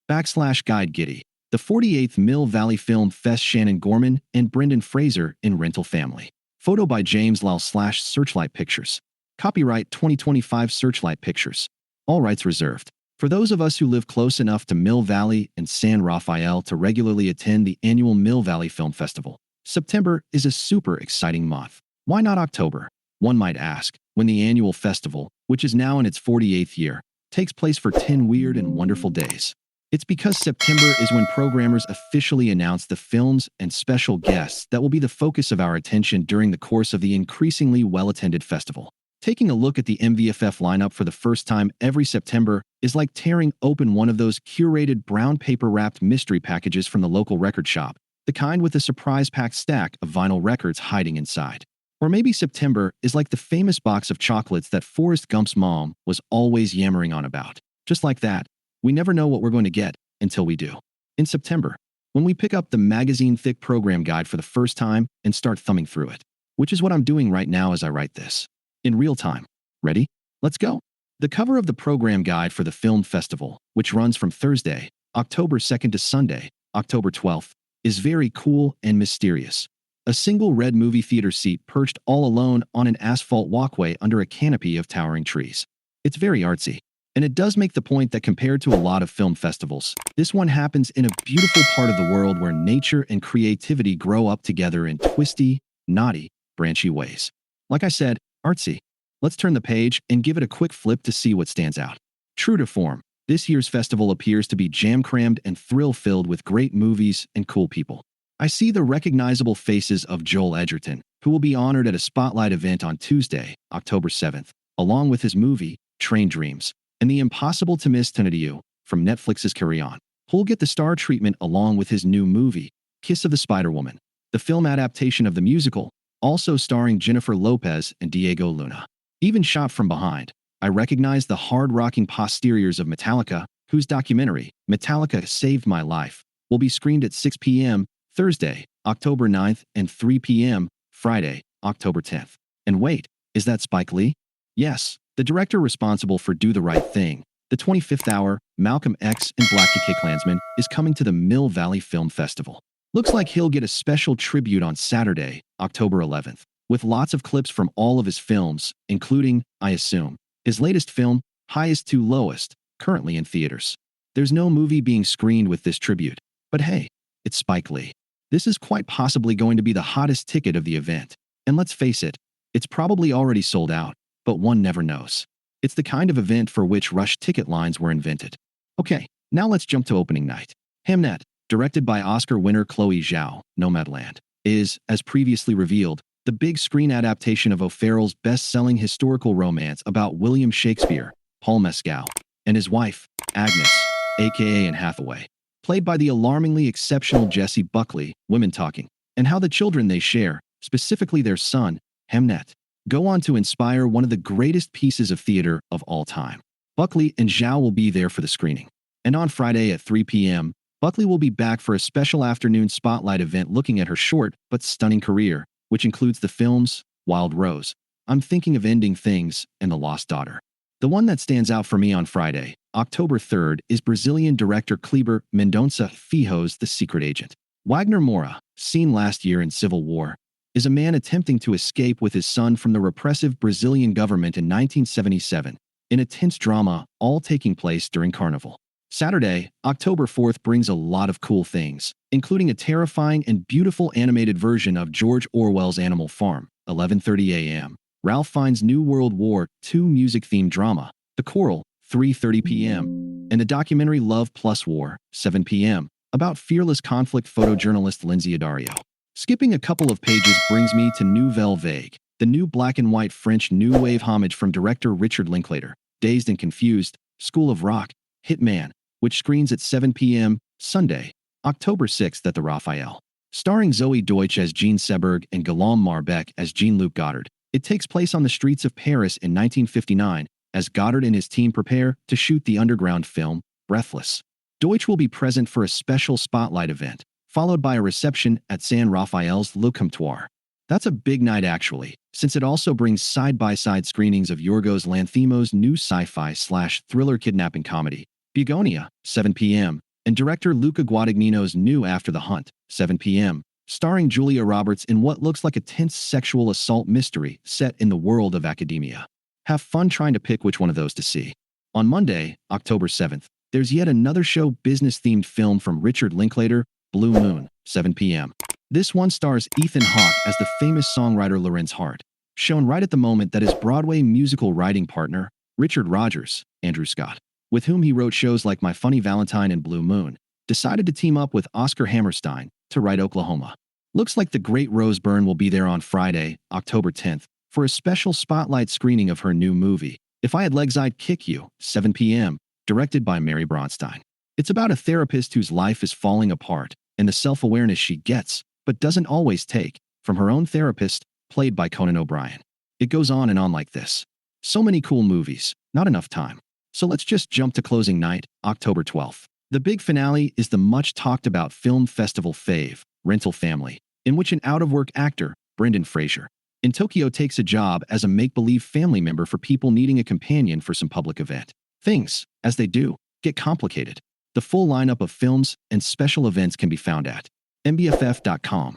/Guide Giddy. The 48th Mill Valley Film Fest. Shannon Gorman and Brendan Fraser in Rental Family. Photo by James Lau /Searchlight Pictures. Copyright 2025 Searchlight Pictures. All rights reserved. For those of us who live close enough to Mill Valley and San Rafael to regularly attend the annual Mill Valley Film Festival, September is a super exciting month. Why not October? One might ask, when the annual festival, which is now in its 48th year, takes place for 10 weird and wonderful days. It's because September is when programmers officially announce the films and special guests that will be the focus of our attention during the course of the increasingly well-attended festival. Taking a look at the MVFF lineup for the first time every September is like tearing open one of those curated brown paper-wrapped mystery packages from the local record shop, the kind with a surprise-packed stack of vinyl records hiding inside. Or maybe September is like the famous box of chocolates that Forrest Gump's mom was always yammering on about. Just like that, we never know what we're going to get until we do. In September, when we pick up the magazine-thick program guide for the first time and start thumbing through it, which is what I'm doing right now as I write this. In real time. Ready? Let's go. The cover of the program guide for the film festival, which runs from Thursday, October 2nd to Sunday, October 12th, is very cool and mysterious. A single red movie theater seat perched all alone on an asphalt walkway under a canopy of towering trees. It's very artsy. And it does make the point that compared to a lot of film festivals, this one happens in a beautiful part of the world where nature and creativity grow up together in twisty, knotty, branchy ways. Like I said, artsy. Let's turn the page and give it a quick flip to see what stands out. True to form, this year's festival appears to be jam-crammed and thrill-filled with great movies and cool people. I see the recognizable faces of Joel Edgerton, who will be honored at a spotlight event on Tuesday, October 7th, along with his movie, Train Dreams, and the impossible-to-miss Tenodio from Netflix's Carry On, who'll get the star treatment along with his new movie, Kiss of the Spider-Woman, the film adaptation of the musical, also starring Jennifer Lopez and Diego Luna. Even shot from behind, I recognize the hard-rocking posteriors of Metallica, whose documentary, Metallica Saved My Life, will be screened at 6 p.m. Thursday, October 9th and 3 p.m. Friday, October 10th. And wait, is that Spike Lee? Yes, the director responsible for Do the Right Thing, The 25th Hour, Malcolm X, and BlacKKKlansman is coming to the Mill Valley Film Festival. Looks like he'll get a special tribute on Saturday, October 11th, with lots of clips from all of his films, including, I assume, his latest film, Highest to Lowest, currently in theaters. There's no movie being screened with this tribute, but hey, it's Spike Lee. This is quite possibly going to be the hottest ticket of the event. And let's face it, it's probably already sold out, but one never knows. It's the kind of event for which rush ticket lines were invented. Okay, now let's jump to opening night. Hamnet, directed by Oscar winner Chloe Zhao, Nomadland, is, as previously revealed, the big screen adaptation of O'Farrell's best-selling historical romance about William Shakespeare, Paul Mescal, and his wife, Agnes, aka Anne Hathaway, played by the alarmingly exceptional Jessie Buckley, Women Talking, and how the children they share, specifically their son, Hamnet, go on to inspire one of the greatest pieces of theater of all time. Buckley and Zhao will be there for the screening. And on Friday at 3 p.m., Buckley will be back for a special afternoon spotlight event looking at her short but stunning career, which includes the films Wild Rose, I'm Thinking of Ending Things, and The Lost Daughter. The one that stands out for me on Friday, October 3rd, is Brazilian director Kleber Mendonça Filho's The Secret Agent. Wagner Moura, seen last year in Civil War, is a man attempting to escape with his son from the repressive Brazilian government in 1977, in a tense drama all taking place during Carnival. Saturday, October 4th brings a lot of cool things, including a terrifying and beautiful animated version of George Orwell's Animal Farm, 11:30 a.m., Ralph Fiennes' New World War II music-themed drama, The Coral, 3:30 p.m., and the documentary Love Plus War, 7 p.m., about fearless conflict photojournalist Lindsay Addario. Skipping a couple of pages brings me to Nouvelle Vague, the new black-and-white French new wave homage from director Richard Linklater, Dazed and Confused, School of Rock, Hitman, which screens at 7 p.m. Sunday, October 6th at the Raphael. Starring Zoe Deutsch as Jean Seberg and Guillaume Marbeck as Jean-Luc Godard, it takes place on the streets of Paris in 1959 as Godard and his team prepare to shoot the underground film, Breathless. Deutsch will be present for a special spotlight event, followed by a reception at San Rafael's Le Comptoir. That's a big night actually, since it also brings side-by-side screenings of Yorgos Lanthimos' new sci-fi/thriller kidnapping comedy, Begonia, 7 p.m., and director Luca Guadagnino's new After the Hunt, 7 p.m., starring Julia Roberts in what looks like a tense sexual assault mystery set in the world of academia. Have fun trying to pick which one of those to see. On Monday, October 7th, there's yet another show business-themed film from Richard Linklater, Blue Moon, 7 p.m. This one stars Ethan Hawke as the famous songwriter Lorenz Hart, shown right at the moment that his Broadway musical writing partner, Richard Rodgers, Andrew Scott, with whom he wrote shows like My Funny Valentine and Blue Moon, decided to team up with Oscar Hammerstein to write Oklahoma. Looks like the great Rose Byrne will be there on Friday, October 10th, for a special spotlight screening of her new movie, If I Had Legs I'd Kick You, 7 p.m., directed by Mary Bronstein. It's about a therapist whose life is falling apart and the self-awareness she gets, but doesn't always take, from her own therapist, played by Conan O'Brien. It goes on and on like this. So many cool movies, not enough time. So let's just jump to closing night, October 12th. The big finale is the much-talked-about film festival fave, Rental Family, in which an out-of-work actor, Brendan Fraser, in Tokyo takes a job as a make-believe family member for people needing a companion for some public event. Things, as they do, get complicated. The full lineup of films and special events can be found at MVFF.com.